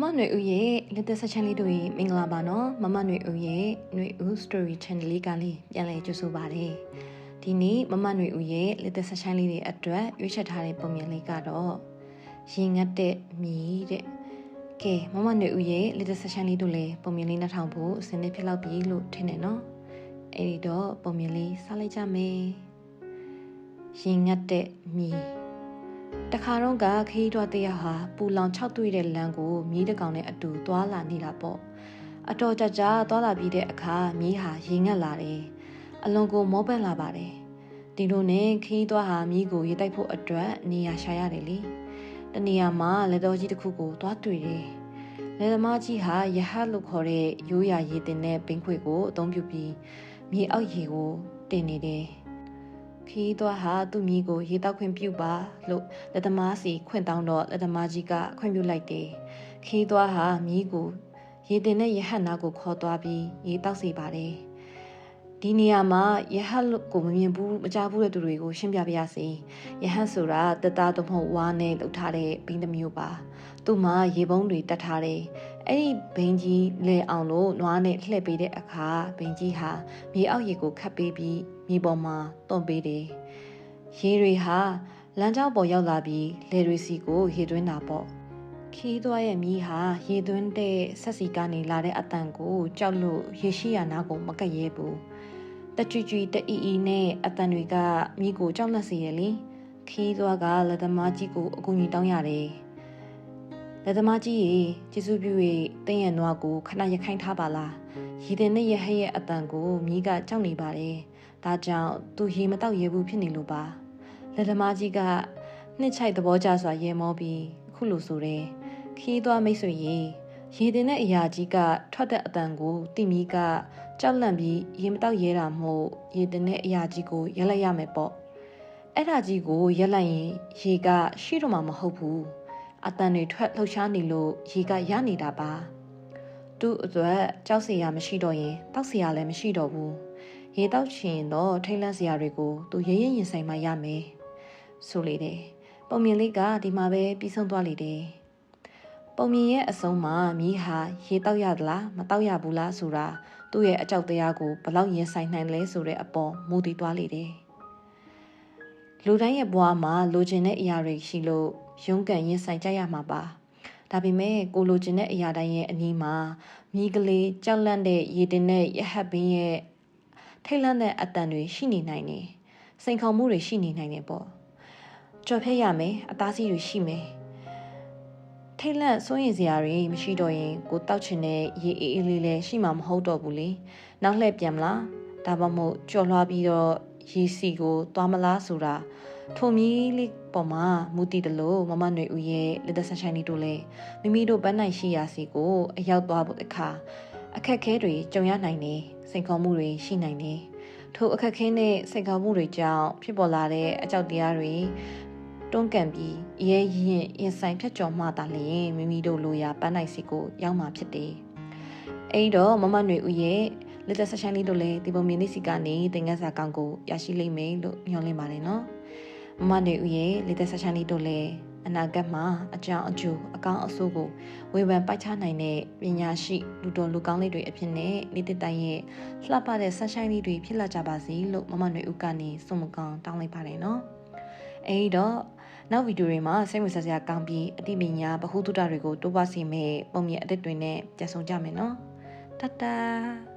မနွေဦးရဲ့လက်သက်ဆက်ချမ်းလေးတို့မင်္ဂလာပါနော်မမနွေဦးရဲ့နွေဦး story channel လေးကလေးပြန်လည်ကြိုဆိုပါရစေဒီနေ့မမနွေဦးရဲ့လက်သက်ဆက်ချမ်းလေးတွေအတွက်ရွေးချယ်ထားတဲ့ပုံမြင်လေးကတော့ရင်ငတ်တဲ့မြည်တဲ့ကဲမမနွေဦးရဲ့လက်သက်ဆက်ချမ်းလေးတို့လည်းပုံမြင်လေးနှထောင်ဖို့အစင်းလေးဖြစ်လောက်ပြီလို့ထင်တယ်နော်အဲ့ဒီတော့ပုံမြင်လေးစလိုက်ကြမယ်ရင်ငတ်တဲ့မြည်တခါတော့ကခရီးတော်တရားဟာပူလောင်6တွေ့တဲ့လမ်းကိုမြည်တကောင်နဲ့အတူသွားလာနေတာပေါ့အတော်ကြကြသွားလာပြီးတဲ့အခါမြည်ဟာရေငတ်လာတယ်အလွန်ကိုမောပန့်လာပါတယ်ဒီလိုနဲ့ခရီးတော်ဟာမြည်ကိုရေတိုက်ဖို့အတွက်နေရာရှာရတယ်လေတနေရာမှာလက်တော်ကြီးတစ်ခုကိုသွားတွေ့တယ်လက်သမားကြီးဟာရဟတ်လို့ခေါ်တဲ့ရိုးရာရေတင်တဲ့ဘင်းခွေကိုအသုံးပြုပြီးမြေအောက်ရေကိုတင်နေတယ်ခီးသွားဟာသူ့မိကိုရေတောက်ခွင့်ပြုပါလို့လက်သမားစီခွင့်တောင်းတော့လက်သမားကြီးကခွင့်ပြုလိုက်တယ်ခီးသွားဟာမိကိုရေတင်တဲ့ရဟတ်နာကိုခေါ်သွားပြီးရေတောက်စေပါတယ်ဒီနေရာမှာရဟတ်ကိုမမြင်ဘူးမကြားဘူးတဲ့သူတွေကိုရှင်းပြပါရစေရဟတ်ဆိုတာတသားတော့မဟုတ်ဝါနဲ့လှုပ်ထားတဲ့ဘင်းတစ်မျိုးပါသူ့မှာရေပုံးတွေတက်ထားတယ်အဲ့ဒီဘင်းကြီးလဲအောင်လို့နွားနဲ့လှည့်ပေးတဲ့အခါဘင်းကြီးဟာမြေအောက်ရေကိုခတ်ပေးပြီးမြေပေါ်မှာတွန့်ပေးတယ်ရေတွေဟာလမ်းကြောင်းပေါ်ရောက်လာပြီးလေတွေစီကိုရေသွင်းတာပေါ့ခီးသွားရဲ့မြီးဟာရေသွင်းတဲ့ဆက်စီကနေလာတဲ့အတန်ကိုကြောက်လို့ရေရှိရနာကိုမကက်ရဲဘူးတကြွကြွတအီအီနဲ့အတန်တွေကမြီးကိုကြောက်လန့်စေရလေခီးသွားကလက်သမားကြီးကိုအကူအညီတောင်းရတယ်လက်သမားကြီးရေကျေးဇူးပြု၍တင်းရဲ့နွားကိုခဏရခိုင်းထားပါလားရေတင်နဲ့ရဟရဲ့အတန်ကိုမြီးကကြောက်နေပါတယ်ဒါကြောင့်သူရေမတောက်ရဲဘူးဖြစ်နေလို့ပါလက်သမားကြီးကနှစ်ချိုက်သဘောကျစွာရေမောပြီးခုလိုဆိုတယ်ခီးသွားမိတ်ဆွေရေတင်တဲ့အရာကြီးကထွက်တဲ့အတန်ကိုတိမီကကြောက်လန့်ပြီးရေမတောက်ရဲတာမို့ရေတင်တဲ့အရာကြီးကိုရက်လိုက်ရမယ်ပေါ့အဲ့ဒါကြီးကိုရက်လိုက်ရင်ရေကရှိတော့မှမဟုတ်ဘူးအတန်တွေထွက်လှုပ်ရှားနေလို့ရေကရနေတာပါသူ့အတွက်ကြောက်စရာမရှိတော့ရင်တောက်စရာလည်းမရှိတော့ဘူးရေတောက်ချင်တော့ထိတ်လန့်စရာတွေကိုသူရဲရဲရင်ဆိုင်မှရမယ်ဆိုလေတယ်ပုံမြင်လေးကဒီမှာပဲပြီးဆုံးသွားလေတယ်ပုံမြင်ရဲ့အဆုံးမှာမြီးဟာရေတောက်ရသလားမတောက်ရဘူးလားဆိုတာသူ့ရဲ့အကြောက်တရားကိုဘလောက်ရင်ဆိုင်နိုင်လဲဆိုတဲ့အပေါ်မူတည်သွားလေတယ်လူတိုင်းရဲ့ဘဝမှာလိုချင်တဲ့အရာတွေရှိလို့ရုန်းကန်ရင်ဆိုင်ကြရမှာပါဒါပေမဲ့ကိုလိုချင်တဲ့အရာတိုင်းရဲ့အနီးမှာမြီးကလေးကြောက်လန့်တဲ့ရေတင်တဲ့ရဟတ်ဘင်းရဲ့ထိတ်လန့်တဲ့အတန်တွေရှိနေနိုင်တယ်စိန်ခေါ်မှုတွေရှိနေနိုင်တယ်ပေါ့ကြော်ဖြတ်ရမယ်အသားစီးတွေရှိမယ်ထိတ်လန့်စိုးရင်စရာတွေမရှိတော့ရင်ကိုတောက်ချင်တဲ့ရေအေးအေးလေးလည်းရှိမှာမဟုတ်တော့ဘူးလေနောက်လှည့်ပြန်မလားဒါမှမဟုတ်ကြော်လွှားပြီးတော့ရေစီကိုသွားမလားဆိုတာထုံမီလေးပေါ်မှာမူတည်တယ်လို့မမနွေဦးရဲ့လက်သက်ဆက်ဆိုင်လေးတို့လည်းမိမိတို့ပန်းနိုင်ရှိရာစီကိုအရောက်သွားဖို့အခါအခက်ခဲတွေကြုံရနိုင်တယ်စိန်ခေါ်မှုတွေရှိနိုင်တယ်ထိုအခက်ခဲနဲ့စိန်ခေါ်မှုတွေကြောင့်ဖြစ်ပေါ်လာတဲ့အကြောက်တရားတွေတွန်းကန်ပြီးရဲရင်ဆိုင်ဖြတ်ကျော်မှသာလျှင်မိမိတို့လိုရာပန်းနိုင်စီကိုရောက်မှာဖြစ်တယ်အဲ့တော့မမနွေဦးရဲ့လက်သက်ဆက်ဆိုင်လေးတို့လည်းဒီပုံမြင်လေးစီကနေသင်ခန်းစာကောင်းကိုရရှိလိမ့်မယ်လို့မျှော်လင့်ပါတယ်နော်မမနွေဦးရဲ့လက်သက်ဆက်ဆိုင်လေးတို့လည်းအနာဂတ်မှာအကြောင်းအကျိုးအကောင်းအဆိုးကိုဝေဖန်ပိုက်ချနိုင်တဲ့ပညာရှိလူတော်လူကောင်းလေးတွေအဖြစ်နဲ့နေ့တစ်တိုင်းရဲ့လှပတဲ့ဆက်ဆိုင်လေးတွေဖြစ်လာကြပါစေလို့မမနွေဦးကနေဆုမကောင်းတောင်းလိုက်ပါတယ်နော်အဲဒီတော့နောက်ဗီဒီယိုတွေမှာစိတ်ဝင်စားစရာကောင်းပြီးအသိပညာဗဟုသုတတွေကိုတိုးပွားစေမယ့်ပုံမြင်အသစ်တွေနဲ့ကြဆုံကြမယ်နော်တတာ